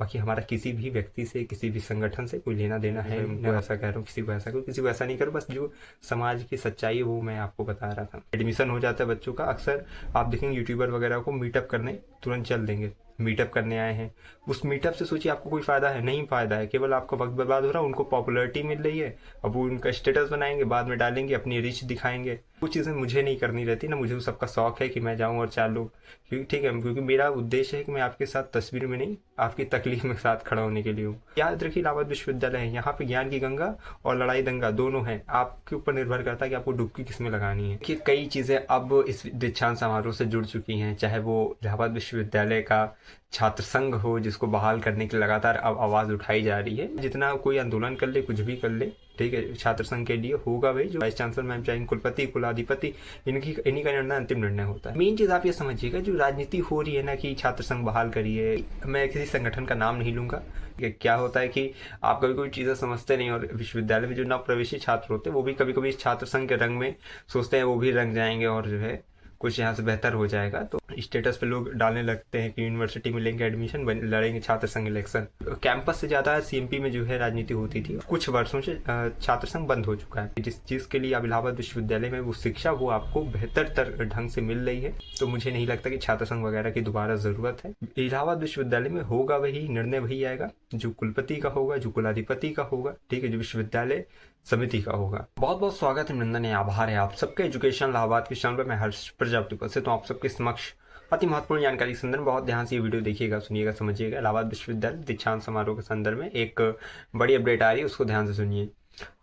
बाकी हमारा किसी भी व्यक्ति से, किसी भी संगठन से कोई लेना देना है। मैं ऐसा कह रहा हूँ, किसी को ऐसा करो, किसी को ऐसा नहीं करो। बस जो समाज की सच्चाई है वो मैं आपको बता रहा था। एडमिशन हो जाता है बच्चों का, अक्सर आप देखेंगे यूट्यूबर वगैरह को मीटअप करने तुरंत चल देंगे। मीटअप करने आए हैं, उस मीटअप से सोचिए आपको कोई फायदा है? नहीं फायदा है, केवल आपका वक्त बर्बाद हो रहा है। उनको पॉपुलैरिटी मिल रही है, अब वो उनका स्टेटस बनाएंगे, बाद में डालेंगे, अपनी रिच दिखाएंगे। वो चीज़ें मुझे नहीं करनी रहती ना। मुझे उस सबका शौक है कि मैं जाऊं और 4 लोग, क्योंकि ठीक है, क्योंकि मेरा उद्देश्य है कि मैं आपके साथ तस्वीर में नहीं, आपकी तकलीफ में साथ खड़ा होने के लिए हूँ। याद रखिए, इलाहाबाद विश्वविद्यालय है, यहाँ पे ज्ञान की गंगा और लड़ाई दंगा दोनों हैं। आपके ऊपर निर्भर करता है कि आपको डुबकी किस में लगानी है। कि कई चीज़ें अब इस दीक्षांत समारोह से जुड़ चुकी हैं, चाहे वो इलाहाबाद विश्वविद्यालय का छात्र संघ हो, जिसको बहाल करने की लगातार अब आवाज़ उठाई जा रही है। जितना कोई आंदोलन कर ले, कुछ भी कर ले, ठीक है, छात्र संघ के लिए होगा भाई। जो वाइस चांसलर मैम चाहेंगे, कुलपति, कुलाधिपति, इन्हीं का निर्णय अंतिम निर्णय होता है। मेन चीज़ आप ये समझिएगा, जो राजनीति हो रही है ना कि छात्र संघ बहाल करिए, मैं किसी संगठन का नाम नहीं लूंगा। क्या होता है कि आप कभी कोई चीज़ें समझते नहीं, और विश्वविद्यालय में जो नव प्रवेशी छात्र होते हैं वो भी कभी कभी छात्र संघ के रंग में सोचते हैं वो भी रंग जाएंगे और जो है कुछ यहाँ से बेहतर हो जाएगा। तो स्टेटस पे लोग डालने लगते हैं कि यूनिवर्सिटी में लेंगे एडमिशन, लड़ेंगे छात्र संघ इलेक्शन। कैंपस से ज़्यादा सीएमपी में जो है राजनीति होती थी। कुछ वर्षों से छात्र संघ बंद हो चुका है। जिस चीज़ के लिए आप इलाहाबाद विश्वविद्यालय में वो शिक्षा वो आपको बेहतर ढंग से मिल रही है, तो मुझे नहीं लगता कि छात्र संघ वगैरह की दोबारा ज़रूरत है। इलाहाबाद विश्वविद्यालय में होगा वही निर्णय, वही आएगा जो कुलपति का होगा, जो कुलाधिपति का होगा, ठीक है, जो विश्वविद्यालय समिति का होगा। बहुत बहुत स्वागत है, अभिनंदन है, आभार है आप सबके एजुकेशन इलाहाबाद के चैनल पर। मैं हर्ष प्रजापति उपस्थित से तो आप सबके समक्ष अति महत्वपूर्ण जानकारी के संदर्भ में बहुत ध्यान से ये वीडियो देखिएगा, सुनिएगा, समझिएगा। इलाहाबाद विश्वविद्यालय दीक्षांत समारोह के संदर्भ में एक बड़ी अपडेट आ रही है, उसको ध्यान से सुनिए।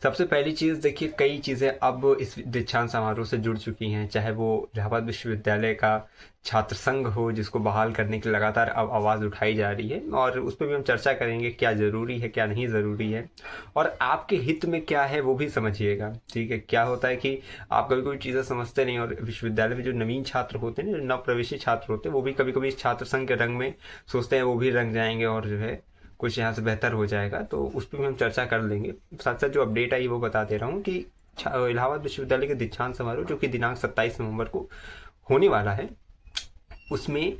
सबसे पहली चीज़ देखिए, कई चीज़ें अब इस दीक्षांत समारोह से जुड़ चुकी हैं, चाहे वो इलाहाबाद विश्वविद्यालय का छात्र संघ हो, जिसको बहाल करने की लगातार अब आवाज़ उठाई जा रही है, और उस पर भी हम चर्चा करेंगे क्या ज़रूरी है, क्या नहीं ज़रूरी है, और आपके हित में क्या है वो भी समझिएगा। ठीक है, क्या होता है कि आप कभी कोई चीज़ें समझते नहीं, और विश्वविद्यालय में जो नवीन छात्र होते हैं, जो नव प्रवेशी छात्र होते हैं, वो भी कभी कभी इस छात्र संघ के रंग में सोचते हैं वो भी रंग जाएंगे और जो है कुछ यहाँ से बेहतर हो जाएगा। तो उस पर भी हम चर्चा कर लेंगे। साथ साथ जो अपडेट आई वो बता दे रहा हूँ कि इलाहाबाद विश्वविद्यालय के दीक्षांत समारोह जो कि दिनांक 27 नवंबर को होने वाला है, उसमें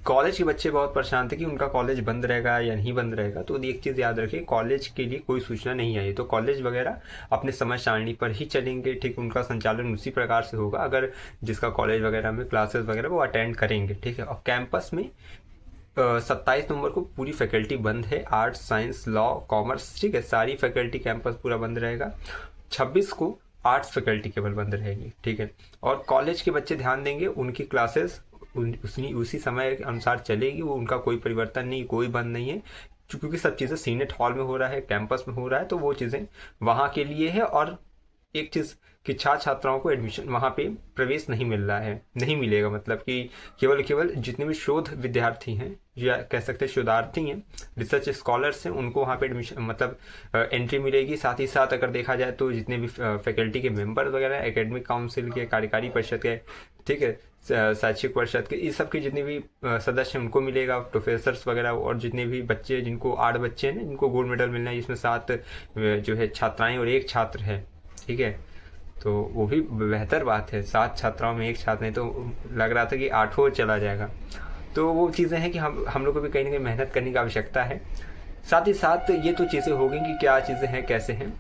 कॉलेज के बच्चे बहुत परेशान थे कि उनका कॉलेज बंद रहेगा या नहीं बंद रहेगा। तो एक चीज़ याद रखिए, कॉलेज के लिए कोई सूचना नहीं आई, तो कॉलेज वगैरह अपने समय सारणी पर ही चलेंगे। ठीक, उनका संचालन उसी प्रकार से होगा, अगर जिसका कॉलेज वगैरह में क्लासेस वगैरह वो अटेंड करेंगे। ठीक है, और कैंपस में 27 नवंबर को पूरी फैकल्टी बंद है, आर्ट्स, साइंस, लॉ, कॉमर्स, ठीक है, सारी फैकल्टी कैंपस पूरा बंद रहेगा। 26 को आर्ट्स फैकल्टी केवल बंद रहेगी। ठीक है, और कॉलेज के बच्चे ध्यान देंगे, उनकी क्लासेस उसी समय के अनुसार चलेगी, वो उनका कोई परिवर्तन नहीं, कोई बंद नहीं है, क्योंकि सब चीज़ें सीनेट हॉल में हो रहा है, कैंपस में हो रहा है, तो वो चीज़ें वहाँ के लिए है। और एक चीज़ कि छात्र छात्राओं को एडमिशन वहाँ पे प्रवेश नहीं मिल रहा है, नहीं मिलेगा, मतलब कि केवल जितने भी शोध विद्यार्थी हैं या कह सकते हैं शोधार्थी हैं, रिसर्च स्कॉलर्स हैं, उनको वहाँ पे एडमिशन मतलब एंट्री मिलेगी। साथ ही साथ अगर देखा जाए तो जितने भी फैकल्टी के मेंबर वगैरह, एकेडमिक काउंसिल के, कार्यकारी परिषद के, ठीक है, शैक्षिक परिषद के, इस सब के जितने भी सदस्य हैं उनको मिलेगा, प्रोफेसर्स वगैरह, और जितने भी बच्चे, जिनको 8 बच्चे हैं जिनको गोल्ड मेडल मिलना है, जिसमें 7 जो है छात्राएँ और 1 छात्र है। ठीक है, तो वो भी बेहतर बात है, 7 छात्राओं में 1 छात्र, नहीं तो लग रहा था कि 8 चला जाएगा। तो वो चीज़ें हैं कि हम लोग को भी कहीं ना कहीं मेहनत करने की आवश्यकता है। साथ ही साथ ये तो चीज़ें होगी कि क्या चीज़ें हैं, कैसे हैं।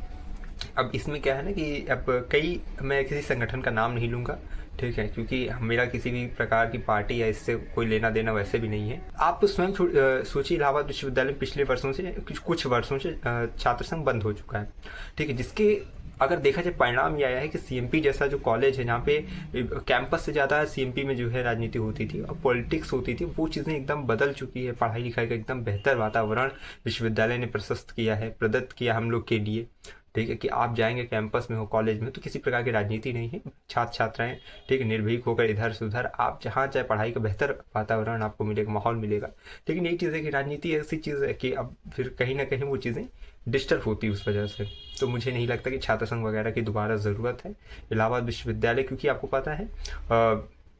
अब इसमें क्या है ना कि अब मैं किसी संगठन का नाम नहीं लूँगा, ठीक है, क्योंकि मेरा किसी भी प्रकार की पार्टी या इससे कोई लेना देना वैसे भी नहीं है। आप स्वयं सोचिए, इलाहाबाद विश्वविद्यालय में पिछले वर्षों से, कुछ वर्षों से छात्र संघ बंद हो चुका है। ठीक है, जिसके अगर देखा जाए परिणाम ये आया है कि सीएमपी जैसा जो कॉलेज है, जहाँ पे कैंपस से ज़्यादा सीएमपी में जो है राजनीति होती थी और पॉलिटिक्स होती थी, वो चीज़ें एकदम बदल चुकी है। पढ़ाई लिखाई का एकदम बेहतर वातावरण विश्वविद्यालय ने प्रशस्त किया है, प्रदत्त किया हम लोग के लिए। ठीक है, कि आप जाएंगे कैंपस में हो, कॉलेज में, तो किसी प्रकार की राजनीति नहीं है। छात्र छात्राएं, ठीक है, निर्भीक होकर इधर से उधर, आप जहाँ चाहे पढ़ाई का बेहतर वातावरण आपको मिलेगा, माहौल मिलेगा। लेकिन यही चीज़ है कि राजनीति ऐसी चीज़ है कि अब फिर कहीं ना कहीं वो चीज़ें डिस्टर्ब होती है उस वजह से। तो मुझे नहीं लगता कि छात्र संघ वगैरह की दोबारा ज़रूरत है इलाहाबाद विश्वविद्यालय, क्योंकि आपको पता है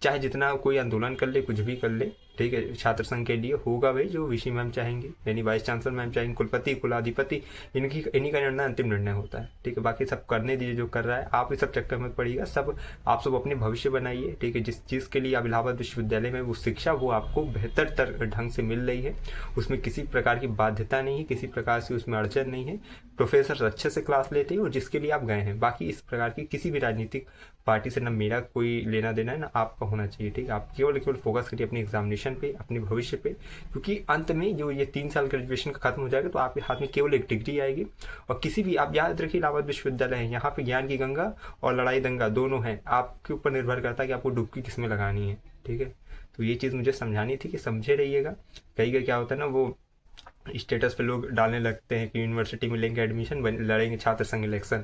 चाहे जितना कोई आंदोलन कर ले, कुछ भी कर ले, ठीक है। छात्र संघ के लिए होगा वही जो वीसी मैम चाहेंगी, यानी वाइस चांसलर मैम चाहेंगे, कुलपति कुलाधिपति, इन्हीं का निर्णय अंतिम निर्णय होता है। ठीक है, बाकी सब करने दीजिए जो कर रहा है, आप इस सब चक्कर में पड़िएगा। आप सब अपने भविष्य बनाइए। ठीक है, जिस चीज़ के लिए आप इलाहाबाद विश्वविद्यालय में वो शिक्षा वो आपको बेहतर ढंग से मिल रही है, उसमें किसी प्रकार की बाध्यता नहीं है, किसी प्रकार से उसमें अड़चन नहीं है, प्रोफेसर अच्छे से क्लास लेते हैं और जिसके लिए आप गए हैं। बाकी इस प्रकार की किसी भी राजनीतिक पार्टी से ना मेरा कोई लेना देना है ना आपका होना चाहिए। ठीक है, आप केवल फोकस करिए अपने एग्जामिनेशन पे, अपने भविष्य पे, क्योंकि अंत में जो ये 3 साल ग्रेजुएशन का खत्म हो जाएगा तो आपके हाथ में केवल एक डिग्री आएगी। और किसी भी, आप याद रखिए इलाहाबाद विश्वविद्यालय है, यहाँ पे ज्ञान की गंगा और लड़ाई दंगा दोनों है, आपके ऊपर निर्भर करता है कि आपको डुबकी किस में लगानी है। ठीक है, तो ये चीज़ मुझे समझानी थी कि समझे रहिएगा। कई क्या होता है ना, वो स्टेटस पे लोग डालने लगते हैं कि यूनिवर्सिटी में लेंगे एडमिशन, लड़ेंगे छात्र संघ इलेक्शन।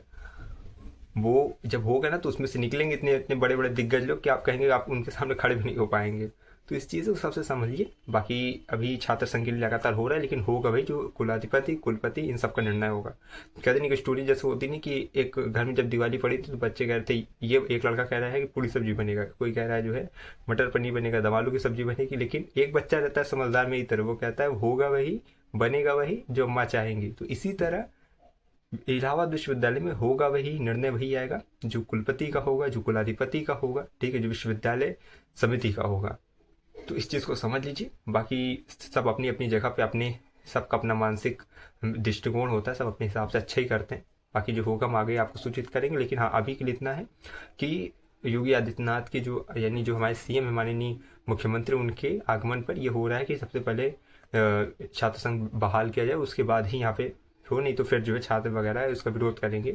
वो जब होगा ना तो उसमें से निकलेंगे इतने इतने बड़े बड़े दिग्गज लोग कि आप कहेंगे आप उनके सामने खड़े भी नहीं हो पाएंगे। तो इस चीज़ को सबसे समझिए। बाकी अभी छात्र संघ के लिए लगातार हो रहा है, लेकिन होगा भाई जो कुलाधिपति कुलपति इन सब का निर्णय होगा। कहते नहीं कि स्टोरी जैसे होती नहीं कि एक घर में जब दिवाली पड़ी थी तो बच्चे कह रहे थे, ये एक लड़का कह रहा है कि पूरी सब्जी बनेगा, कोई कह रहा है जो है मटर पनीर बनेगा, दम आलू की सब्जी बनेगी, लेकिन एक बच्चा रहता है समझदार मेरी तरह, वो कहता है होगा वही बनेगा वही जो अम्मा चाहेंगी। तो इसी तरह इलाहाबाद विश्वविद्यालय में होगा वही, निर्णय वही आएगा जो कुलपति का होगा, जो कुलाधिपति का होगा। ठीक है, जो विश्वविद्यालय समिति का होगा। तो इस चीज़ को समझ लीजिए। बाकी सब अपनी अपनी जगह पे अपने सबका अपना मानसिक दृष्टिकोण होता है, सब अपने हिसाब से अच्छा ही करते हैं। बाकी जो होगा हम आगे आपको सूचित करेंगे, लेकिन हाँ अभी के लिए इतना है कि योगी आदित्यनाथ के जो यानी जो हमारे सीएम है माननीय मुख्यमंत्री, उनके आगमन पर ये हो रहा है कि सबसे पहले छात्र संघ बहाल किया जाए, उसके बाद ही यहाँ पे हो, नहीं तो फिर जो है छात्र वगैरह है उसका विरोध करेंगे।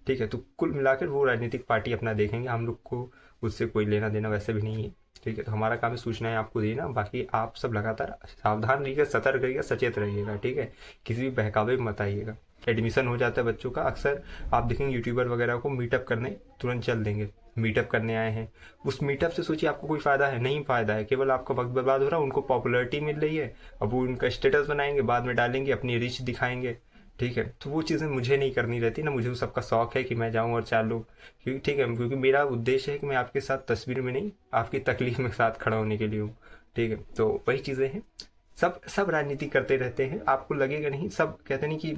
ठीक है, तो कुल मिलाकर वो राजनीतिक पार्टी अपना देखेंगे, हम लोग को उससे कोई लेना देना वैसे भी नहीं है। ठीक है, तो हमारा काम है सूचनाएं आपको देना। बाकी आप सब लगातार सावधान रहिएगा, सतर्क रहिएगा, सचेत रहिएगा। ठीक है, किसी भी बहकावे में मत आइएगा। एडमिशन हो जाता है बच्चों का, अक्सर आप देखेंगे यूट्यूबर वगैरह को मीटअप करने तुरंत चल देंगे, मीटअप करने आए हैं। उस मीटअप से सोचिए आपको कोई फ़ायदा है? नहीं फ़ायदा है, केवल आपका वक्त बर्बाद हो रहा है। उनको पॉपुलैरिटी मिल रही है, अब वो उनका स्टेटस बनाएंगे, बाद में डालेंगे, अपनी रीच दिखाएंगे। ठीक है, तो वो चीज़ें मुझे नहीं करनी रहती ना, मुझे उस सबका शौक है कि मैं जाऊं और 4 लोग, क्योंकि ठीक है, क्योंकि मेरा उद्देश्य है कि मैं आपके साथ तस्वीर में नहीं, आपकी तकलीफ में साथ खड़ा होने के लिए हूँ। ठीक है, तो वही चीज़ें हैं। सब राजनीति करते रहते हैं, आपको लगेगा नहीं, सब कहते नहीं कि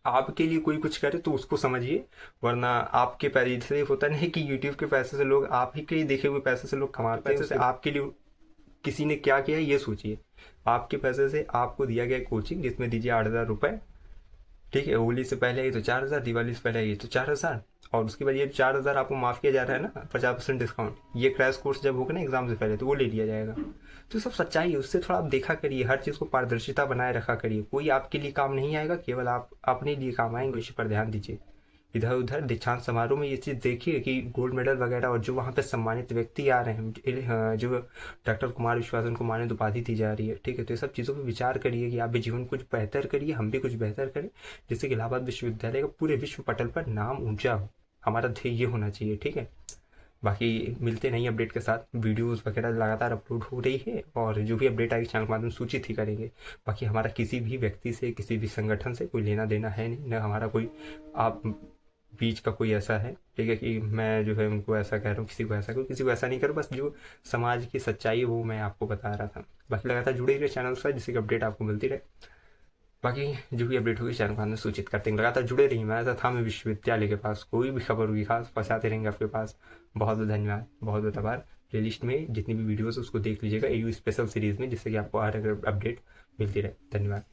आपके लिए कोई कुछ करे तो उसको समझिए, वरना आपके पैसे से होता नहीं कि यूट्यूब के पैसे से लोग, आप ही के देखे हुए पैसे से लोग कमाते हैं। उससे आपके लिए किसी ने क्या किया ये सोचिए। आपके पैसे से आपको दिया गया कोचिंग, जिसमें दीजिए 8,000 रुपये। ठीक है, होली से पहले आई तो 4,000, दिवाली से पहले आई तो 4,000, और उसके बाद ये 4,000 आपको माफ़ किया जा रहा है ना, 50% डिस्काउंट। ये क्रैश कोर्स जब होगा ना एग्जाम से पहले तो वो ले लिया जाएगा। तो सब सच्चाई है, उससे थोड़ा आप देखा करिए, हर चीज़ को पारदर्शिता बनाए रखा करिए। कोई आपके लिए काम नहीं आएगा, केवल आप अपने लिए काम आएंगे, इसी पर ध्यान दीजिए। इधर उधर दीक्षांत समारोह में ये चीज़ देखिए कि गोल्ड मेडल वगैरह और जो वहाँ पे सम्मानित व्यक्ति आ रहे हैं, जो डॉक्टर कुमार विश्वास, उनको मान्यता उपाधि दी जा रही है। ठीक है, तो ये सब चीज़ों पर विचार करिए कि आप भी जीवन कुछ बेहतर करिए, हम भी कुछ बेहतर करें, जिससे कि इलाहाबाद विश्वविद्यालय का पूरे विश्व पटल पर नाम ऊंचा हो। हमारा ध्येय ये होना चाहिए। ठीक है, बाकी मिलते नई अपडेट के साथ। वीडियोस वगैरह लगातार अपलोड हो रही है, और जो भी अपडेट आएगी चैनल के माध्यम सूचित ही करेंगे। बाकी हमारा किसी भी व्यक्ति से, किसी भी संगठन से कोई लेना देना है नहीं, न हमारा कोई आप बीच का कोई ऐसा है। ठीक है, कि मैं जो है उनको ऐसा कह रहा हूँ, किसी को ऐसा करूँ, किसी को ऐसा नहीं करूँ। बस जो समाज की सच्चाई है वो मैं आपको बता रहा था। बाकी लगातार जुड़े रहिए चैनल से, जिससे कि अपडेट आपको मिलती रहे। बाकी जो भी अपडेट होगी चैनल को सूचित करते हैं। लगातार जुड़े रहिए। मैं ऐसा था, मैं विश्वविद्यालय के पास कोई भी खबर होगी खास पहुँचाते रहेंगे आपके पास। बहुत बहुत धन्यवाद, बहुत बहुत आभार। प्लेलिस्ट में जितनी भी वीडियोस उसको देख लीजिएगा, AU स्पेशल सीरीज़ में, जिससे कि आपको हर अपडेट मिलती रहे। धन्यवाद।